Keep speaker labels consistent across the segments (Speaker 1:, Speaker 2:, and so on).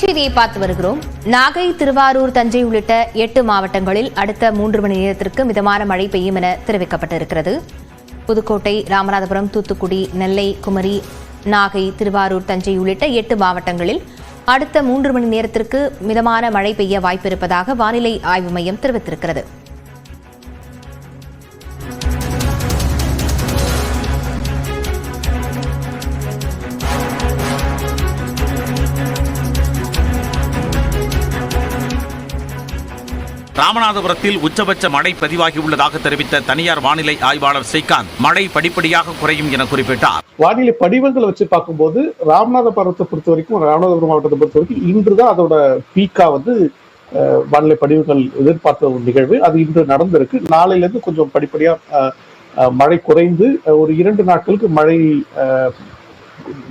Speaker 1: செய்தியை பார்த்து வருகிறோம். நாகை, திருவாரூர், தஞ்சை உள்ளிட்ட 8 மாவட்டங்களில் அடுத்த 3 மணி நேரத்திற்கு மிதமான மழை பெய்யும் என தெரிவிக்கப்பட்டிருக்கிறது. புதுக்கோட்டை, ராமநாதபுரம், தூத்துக்குடி, நெல்லை, குமரி, நாகை, திருவாரூர், தஞ்சை உள்ளிட்ட 8 மாவட்டங்களில் அடுத்த 3 மணி நேரத்திற்கு மிதமான மழை பெய்ய வாய்ப்பிருப்பதாக வானிலை ஆய்வு மையம் தெரிவித்திருக்கிறது.
Speaker 2: ராமநாதபுரத்தில் உச்சபட்ச மழை பதிவாகியுள்ளதாக தெரிவித்த தனியார் வானிலை ஆய்வாளர் ஸ்ரீகாந்த், மழை படிப்படியாக குறையும் என குறிப்பிட்டார்.
Speaker 3: வானிலை படிவங்களை வச்சு பார்க்கும்போது ராமநாதபுரத்தை பொறுத்த வரைக்கும், ராமநாதபுரம் மாவட்டத்தை பொறுத்த வரைக்கும் இன்றுதான் அதோட பீக்கா வானிலை படிவுகள் எதிர்பார்த்த ஒரு நிகழ்வு. அது இன்று நடந்திருக்கு. நாளையிலிருந்து கொஞ்சம் படிப்படியா மழை குறைந்து ஒரு 2 நாட்களுக்கு மழை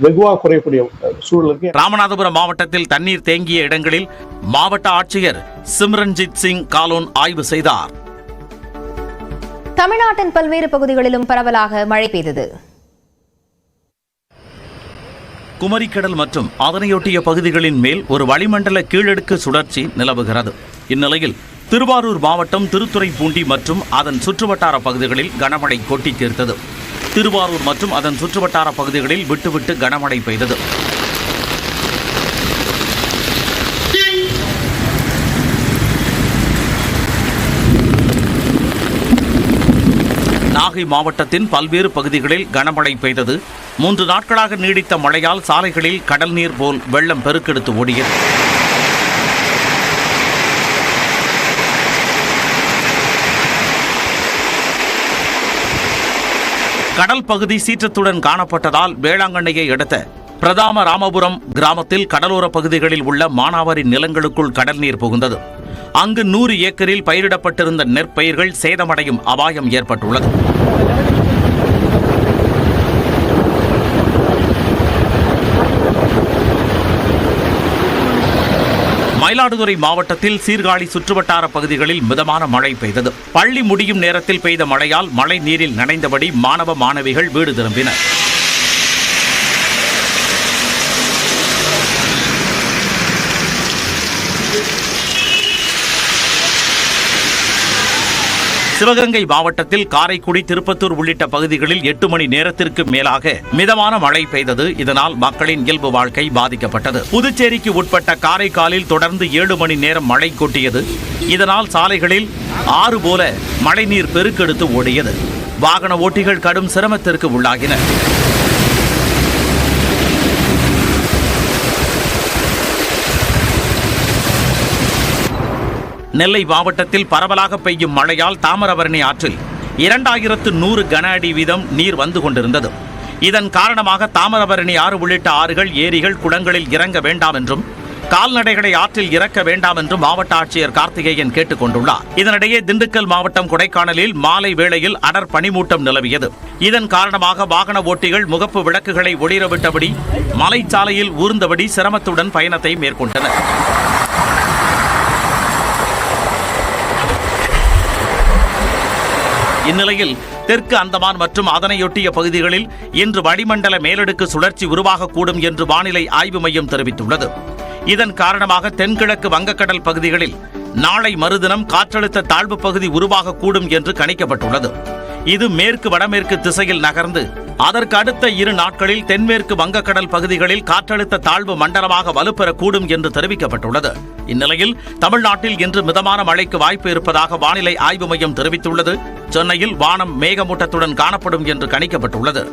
Speaker 3: வெகுவாக குறையக்கூடிய சூழலுக்கு.
Speaker 2: ராமநாதபுரம் மாவட்டத்தில் தண்ணீர் தேங்கிய இடங்களில் மாவட்ட ஆட்சியர் சிம்ரன்ஜித் சிங் காலோன் ஆய்வு செய்தார்.
Speaker 1: தமிழ்நாட்டின் பல்வேறு பகுதிகளிலும் பரவலாக மழை பெய்தது.
Speaker 2: குமரிக்கடல் மற்றும் அதனையொட்டிய பகுதிகளின் மேல் ஒரு வளிமண்டல கீழடுக்கு சுழற்சி நிலவுகிறது. இந்நிலையில் திருவாரூர் மாவட்டம் திருத்துறைப்பூண்டி மற்றும் அதன் சுற்றுவட்டார பகுதிகளில் கனமழை கொட்டி தீர்த்தது. திருவாரூர் மற்றும் அதன் சுற்றுவட்டார பகுதிகளில் விட்டுவிட்டு கனமழை பெய்தது. நாகை மாவட்டத்தின் பல்வேறு பகுதிகளில் கனமழை பெய்தது. 3 நாட்களாக நீடித்த மழையால் சாலைகளில் கடல் நீர் போல் வெள்ளம் பெருக்கெடுத்து ஓடியது. கடல் பகுதி சீற்றத்துடன் காணப்பட்டதால் வேளாங்கண்ணியை அடுத்த பிரதாம ராமபுரம் கிராமத்தில் கடலோர பகுதிகளில் உள்ள மானாவாரி நிலங்களுக்குள் கடல் நீர் புகுந்தது. அங்கு 100 ஏக்கரில் பயிரிடப்பட்டிருந்த நெற்பயிர்கள் சேதமடையும் அபாயம் ஏற்பட்டுள்ளது. மயிலாடுதுறை மாவட்டத்தில் சீர்காழி சுற்றுவட்டார பகுதிகளில் மிதமான மழை பெய்தது. பள்ளி முடியும் நேரத்தில் பெய்த மழையால் மழை நீரில் நனைந்தபடி மாணவ மாணவிகள் வீடு திரும்பினர். சிவகங்கை மாவட்டத்தில் காரைக்குடி, திருப்பத்தூர் உள்ளிட்ட பகுதிகளில் 8 மணி நேரத்திற்கு மேலாக மிதமான மழை பெய்தது. இதனால் மக்களின் இயல்பு வாழ்க்கை பாதிக்கப்பட்டது. புதுச்சேரிக்கு உட்பட்ட காரைக்காலில் தொடர்ந்து 7 மணி நேரம் மழை கொட்டியது. இதனால் சாலைகளில் ஆறு போல மழைநீர் பெருக்கெடுத்து ஓடியது. வாகன ஓட்டிகள் கடும் சிரமத்திற்கு உள்ளாகினர். நெல்லை மாவட்டத்தில் பரவலாக பெய்யும் மழையால் தாமிரபரணி ஆற்றில் 2100 கன அடி வீதம் நீர் வந்து கொண்டிருந்தது. இதன் காரணமாக தாமிரபரணி ஆறு உள்ளிட்ட ஆறுகள், ஏரிகள், குளங்களில் இறங்க வேண்டாம் என்றும் கால்நடைகளை ஆற்றில் இறக்க வேண்டாம் என்றும் மாவட்ட ஆட்சியர் கார்த்திகேயன் கேட்டுக் கொண்டுள்ளார். இதனிடையே திண்டுக்கல் மாவட்டம் கொடைக்கானலில் மாலை வேளையில் அடர் பனிமூட்டம் நிலவியது. இதன் காரணமாக வாகன ஓட்டிகள் முகப்பு விளக்குகளை ஒளிரவிட்டபடி மலைச்சாலையில் ஊர்ந்தபடி சிரமத்துடன் பயணத்தை மேற்கொண்டனர். இந்நிலையில் தெற்கு அந்தமான் மற்றும் அதனையொட்டிய பகுதிகளில் இன்று வளிமண்டல மேலடுக்கு சுழற்சி உருவாகக்கூடும் என்று வானிலை ஆய்வு மையம் தெரிவித்துள்ளது. இதன் காரணமாக தென்கிழக்கு வங்கக்கடல் பகுதிகளில் நாளை மறுதினம் காற்றழுத்த தாழ்வு பகுதி உருவாகக்கூடும் என்று கணிக்கப்பட்டுள்ளது. இது மேற்கு வடமேற்கு திசையில் நகர்ந்து அதற்கு அடுத்த 2 நாட்களில் தென்மேற்கு வங்கக்கடல் பகுதிகளில் காற்றழுத்த தாழ்வு மண்டலமாக வலுப்பெறக்கூடும் என்று தெரிவிக்கப்பட்டுள்ளது. இந்நிலையில் தமிழ்நாட்டில் இன்று மிதமான மழைக்கு வாய்ப்பு இருப்பதாக வானிலை ஆய்வு மையம் தெரிவித்துள்ளது. சென்னையில் வானம் மேகமூட்டத்துடன் காணப்படும் என்று கணிக்கப்பட்டுள்ளது.